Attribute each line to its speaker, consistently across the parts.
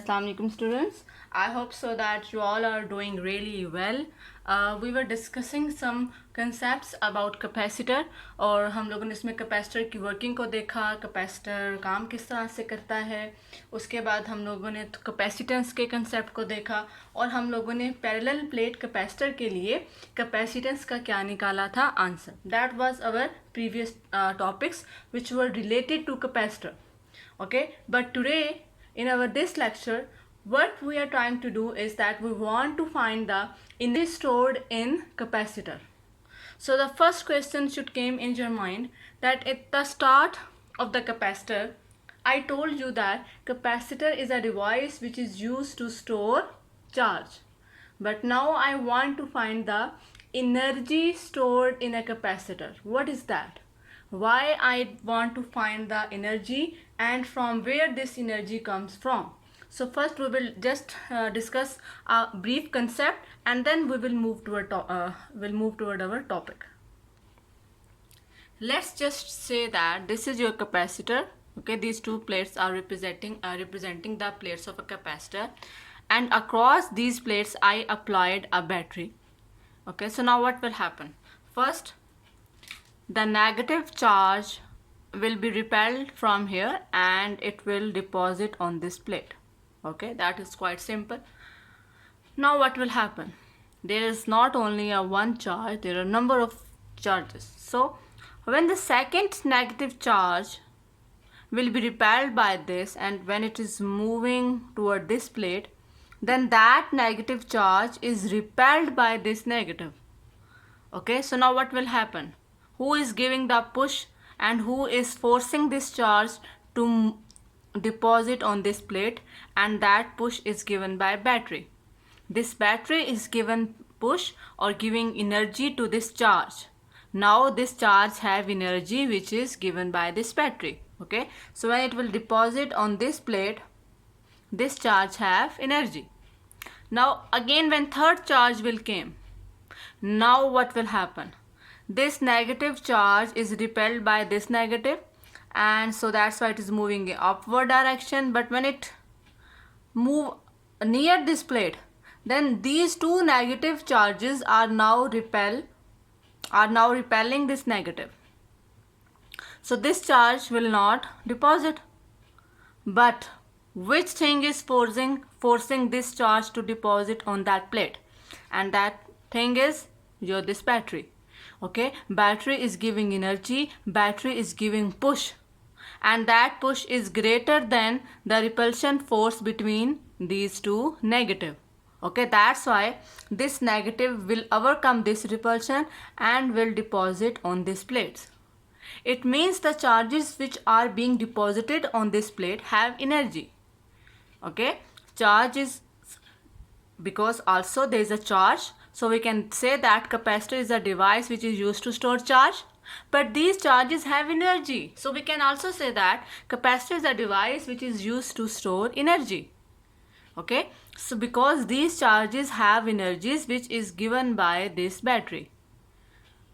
Speaker 1: Assalamu alaikum students. I hope so that you all are doing really well. We were discussing some concepts about capacitor और हम लोगों ने इसमें capacitor की working को देखा, कैपेसिटर काम किस तरह से करता है. उसके बाद हम लोगों ने कैपेसिटेंस के कंसेप्ट को देखा और हम लोगों ने पैरेलल प्लेट कैपेसिटर के लिए कैपेसिटेंस का क्या निकाला था answer. That was our previous topics which were related to capacitor. Okay, but today in our this lecture what we are trying to do is that we want to find the energy stored in capacitor. So the first question should came in your mind that at the start of the capacitor I told you that capacitor is a device which is used to store charge, but now I want to find the energy stored in a capacitor. What is that? Why I want to find the energy and from where this energy comes from. So first we will just discuss a brief concept and then we will move toward our topic. Let's just say that this is your capacitor. Okay, these two plates are representing the plates of a capacitor, and across these plates I applied a battery. Okay, so now what will happen? First, the negative charge will be repelled from here and it will deposit on this plate. Okay, that is quite simple. Now what will happen? There is not only a one charge, there are a number of charges. So when the second negative charge will be repelled by this and when it is moving toward this plate, then that negative charge is repelled by this negative. Okay, so now what will happen? Who is giving the push and who is forcing this charge to deposit on this plate? And that push is given by battery. This battery is given push or giving energy to this charge. Now this charge have energy which is given by this battery. Okay, so when it will deposit on this plate, this charge have energy. Now again when third charge will came, now what will happen? This negative charge is repelled by this negative, and so that's why it is moving in upward direction. But when it move near this plate, then these two negative charges are now repelling this negative. So this charge will not deposit. But which thing is forcing this charge to deposit on that plate? And that thing is this battery. Okay, battery is giving energy, battery is giving push, and that push is greater than the repulsion force between these two negative. Okay, that's why this negative will overcome this repulsion and will deposit on these plates. It means the charges which are being deposited on this plate have energy. Okay, charge is because also there is a charge. So we can say that capacitor is a device which is used to store charge, but these charges have energy. So we can also say that capacitor is a device which is used to store energy. Okay, so because these charges have energies which is given by this battery.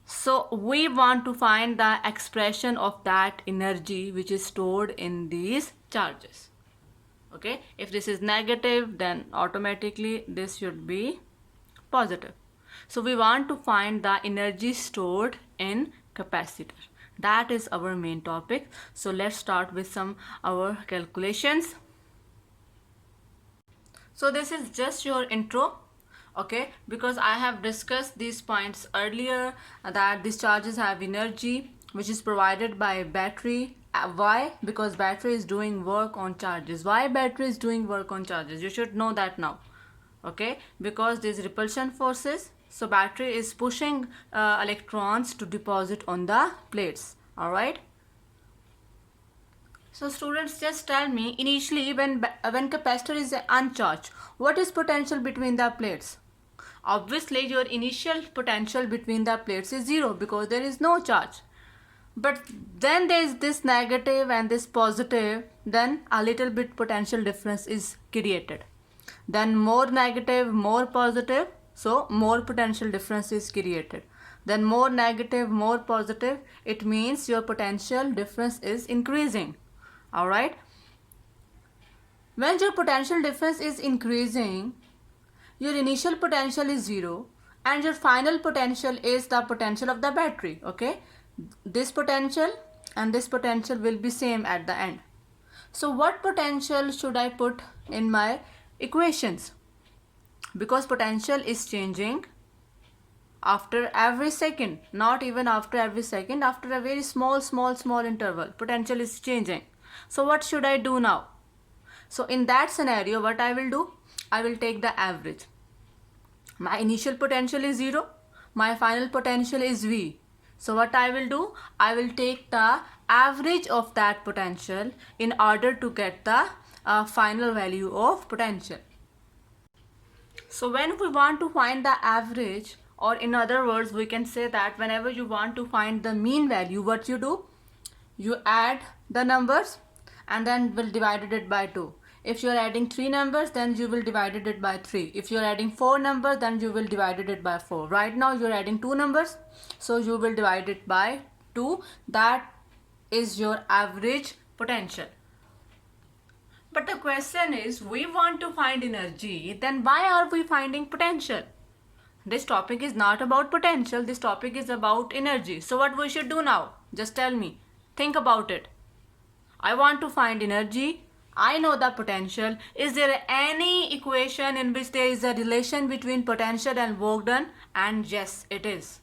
Speaker 1: So we want to find the expression of that energy which is stored in these charges. Okay, if this is negative, then automatically this should be positive. So we want to find the energy stored in capacitor. That is our main topic. So let's start with some our calculations. So this is just your intro. Okay, because I have discussed these points earlier that these charges have energy which is provided by battery. Why? Because battery is doing work on charges. Why battery is doing work on charges? You should know that now. Okay, because these repulsion forces, so battery is pushing electrons to deposit on the plates. All right, so students, just tell me initially when capacitor is uncharged, what is potential between the plates? Obviously your initial potential between the plates is zero because there is no charge. But then there is this negative and this positive, then a little bit potential difference is created. Then more negative, more positive, so more potential difference is created. Then more negative, more positive, it means your potential difference is increasing. Alright. When your potential difference is increasing, your initial potential is 0 and your final potential is the potential of the battery. Okay, this potential and this potential will be same at the end. So what potential should I put in my equations? Because potential is changing after every second, not even after every second, after a very small interval, potential is changing. So what should I do now? So in that scenario, what I will do, I will take the average. My initial potential is 0, my final potential is V. So what I will do, I will take the average of that potential in order to get the final value of potential. So when we want to find the average, or in other words, we can say that whenever you want to find the mean value, what you do, you add the numbers and then will divide it by 2. If you are adding 3 numbers, then you will divide it by 3. If you are adding 4 numbers, then you will divide it by 4. Right now you are adding 2 numbers, so you will divide it by 2. That is your average potential. But the question is, we want to find energy, then why are we finding potential? This topic is not about potential, this topic is about energy. So what we should do now? Just tell me. Think about it. I want to find energy. I know the potential. Is there any equation in which there is a relation between potential and work done? And yes, it is.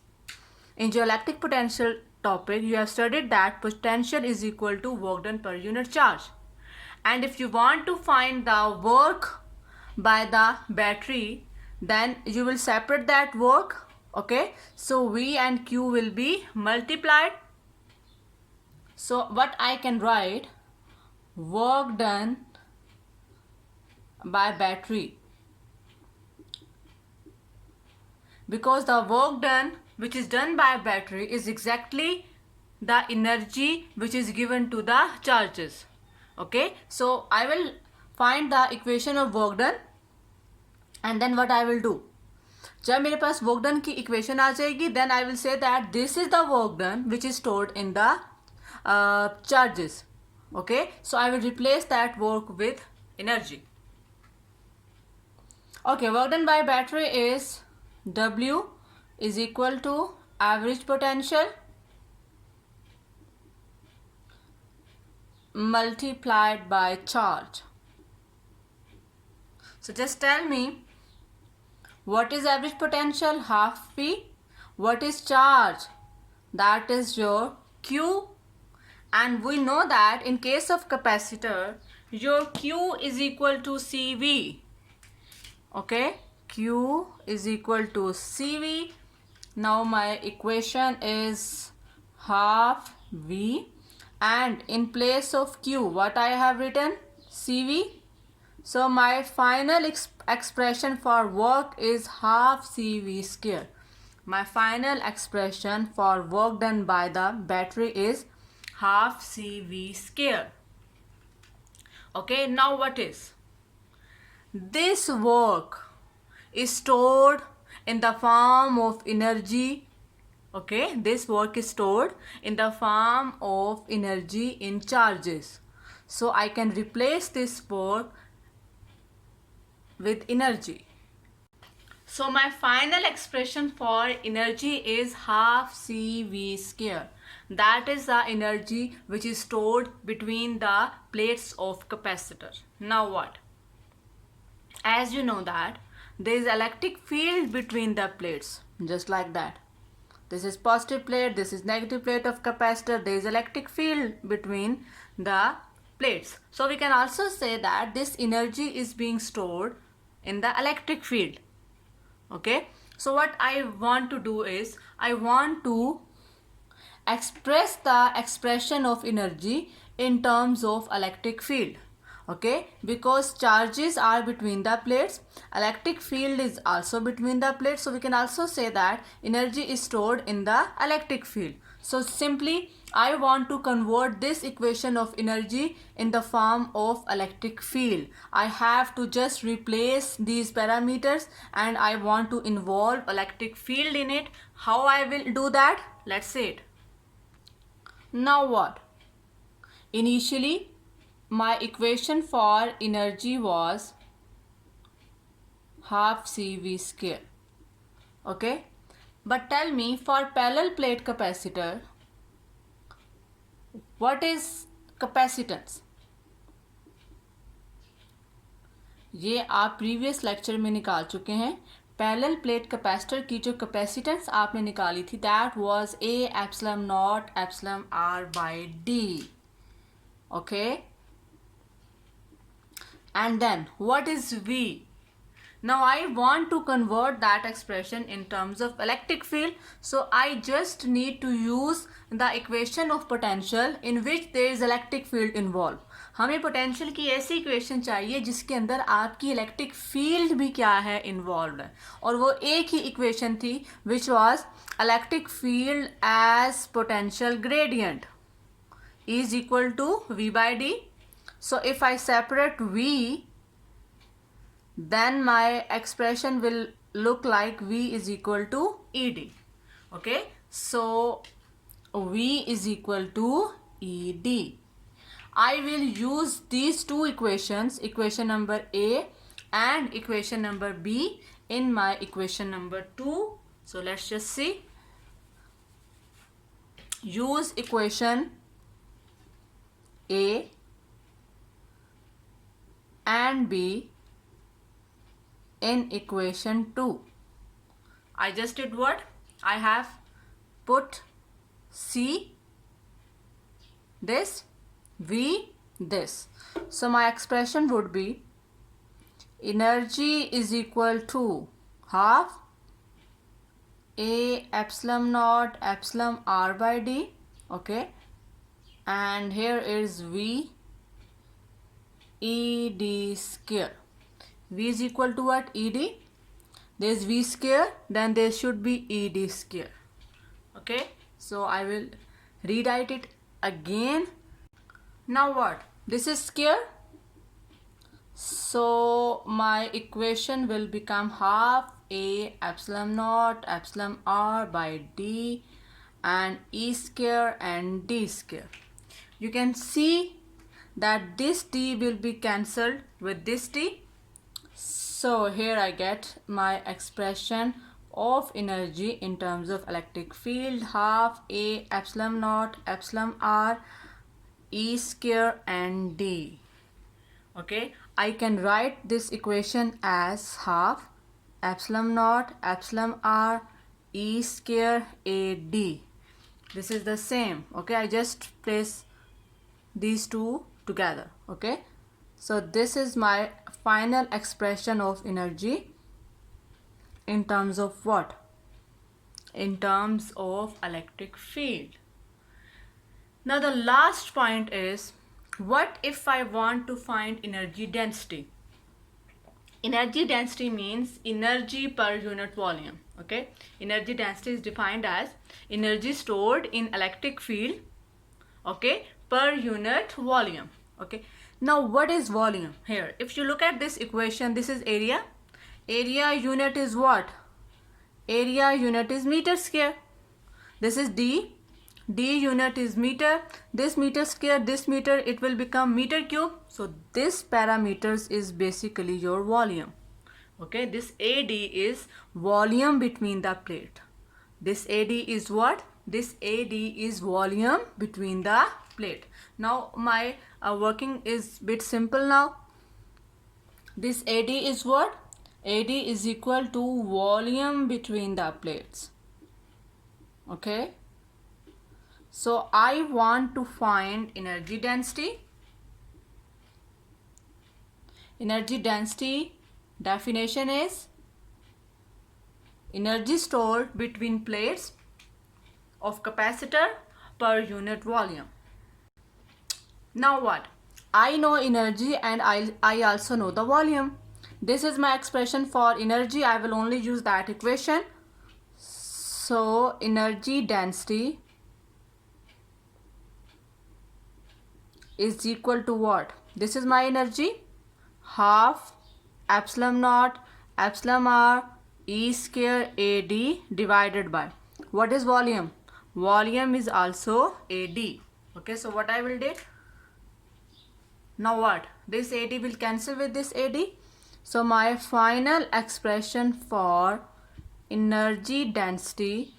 Speaker 1: In geoelectric potential topic, you have studied that potential is equal to work done per unit charge. And if you want to find the work by the battery, then you will separate that work. Okay, so V and Q will be multiplied. So what I can write, work done by battery, because the work done which is done by battery is exactly the energy which is given to the charges. Okay, so I will find the equation of work done and then what I will do, जब मेरे पास work done की equation आ जाएगी, then I will say that this is the work done which is stored in the charges. Okay, so I will replace that work with energy. Okay, work done by battery is W is equal to average potential multiplied by charge. So just tell me, what is average potential? Half V. What is charge? That is your Q. And we know that in case of capacitor, your Q is equal to CV. Okay, Q is equal to CV. Now my equation is half V, and in place of Q, what I have written? CV. So my final expression for work is half CV square. My final expression for work done by the battery is half CV square. Okay, now what is? This work is stored in the form of energy. Okay, this work is stored in the form of energy in charges. So I can replace this work with energy. So my final expression for energy is half CV square. That is the energy which is stored between the plates of capacitor. Now what? As you know that there is electric field between the plates, just like that. This is positive plate, this is negative plate of capacitor. There is electric field between the plates. So we can also say that this energy is being stored in the electric field. Okay, so what I want to do is, I want to express the expression of energy in terms of electric field. Okay, because charges are between the plates, electric field is also between the plates, so we can also say that energy is stored in the electric field. So simply I want to convert this equation of energy in the form of electric field. I have to just replace these parameters and I want to involve electric field in it. How I will do that? Let's see it. Now what? Initially my equation for energy was half CV square. Okay, but tell me, for parallel plate capacitor, what is capacitance? ये आप previous lecture में निकाल चुके हैं. Parallel plate capacitor की जो capacitance आपने निकाली थी, that was a epsilon naught epsilon R by D. Okay, and then what is V? Now I want to convert that expression in terms of electric field, so I just need to use the equation of potential in which there is electric field involved. हमें potential की ऐसी equation चाहिए जिसके अंदर आपकी electric field भी क्या है, इन्वॉल्व है. और वो एक ही इक्वेशन थी which was electric field as potential gradient is equal to V by D. So if I separate V, then my expression will look like V is equal to ED. Okay, so V is equal to ED. I will use these two equations, equation number A and equation number B, in my equation number 2. So let's just see. Use equation A and B in equation 2. I just did what? I have put C this, V this. So my expression would be energy is equal to half A epsilon naught epsilon R by D. Okay, and here is V ED square. V is equal to what? ED. There is V square, then there should be ED square. Okay, so I will rewrite it again. Now what? This is square, so my equation will become half A epsilon naught epsilon R by D and E square and D square. You can see that this D will be cancelled with this D. So here I get my expression of energy in terms of electric field, half A epsilon naught epsilon R E square and D. Okay, I can write this equation as half epsilon naught epsilon R E square A D. This is the same. Okay, I just place these two together. Okay, so this is my final expression of energy in terms of what? In terms of electric field. Now the last point is, what if I want to find energy density? Energy density means energy per unit volume. Okay, energy density is defined as energy stored in electric field, okay, per unit volume. Okay, now what is volume? Here, if you look at this equation, this is area. Area unit is what? Area unit is meter square. This is D. D unit is meter. This meter square, this meter, it will become meter cube. So this parameters is basically your volume. Okay, this AD is volume between the plate. This AD is what? This AD is volume between the plate. Now my working is bit simple now. This AD is what? AD is equal to volume between the plates. Okay, so I want to find energy density. Energy density definition is energy stored between plates of capacitor per unit volume. Now what? I know energy and I also know the volume. This is my expression for energy. I will only use that equation. So energy density is equal to what? This is my energy, half epsilon naught epsilon R E square AD divided by, what is volume? Volume is also AD. Okay, so what I will do? Now what? This AD will cancel with this AD. So my final expression for energy density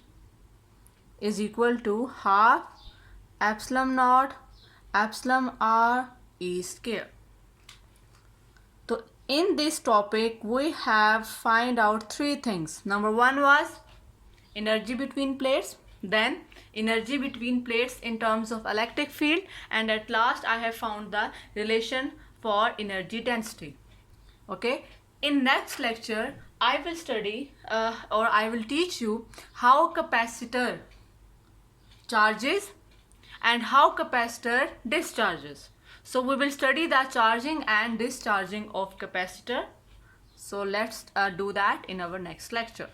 Speaker 1: is equal to half epsilon naught epsilon r E square. So in this topic we have find out three things. Number one was energy between plates, then energy between plates in terms of electric field, and at last I have found the relation for energy density. Okay, in next lecture I will study or I will teach you how capacitor charges and how capacitor discharges. So we will study the charging and discharging of capacitor. So let's do that in our next lecture.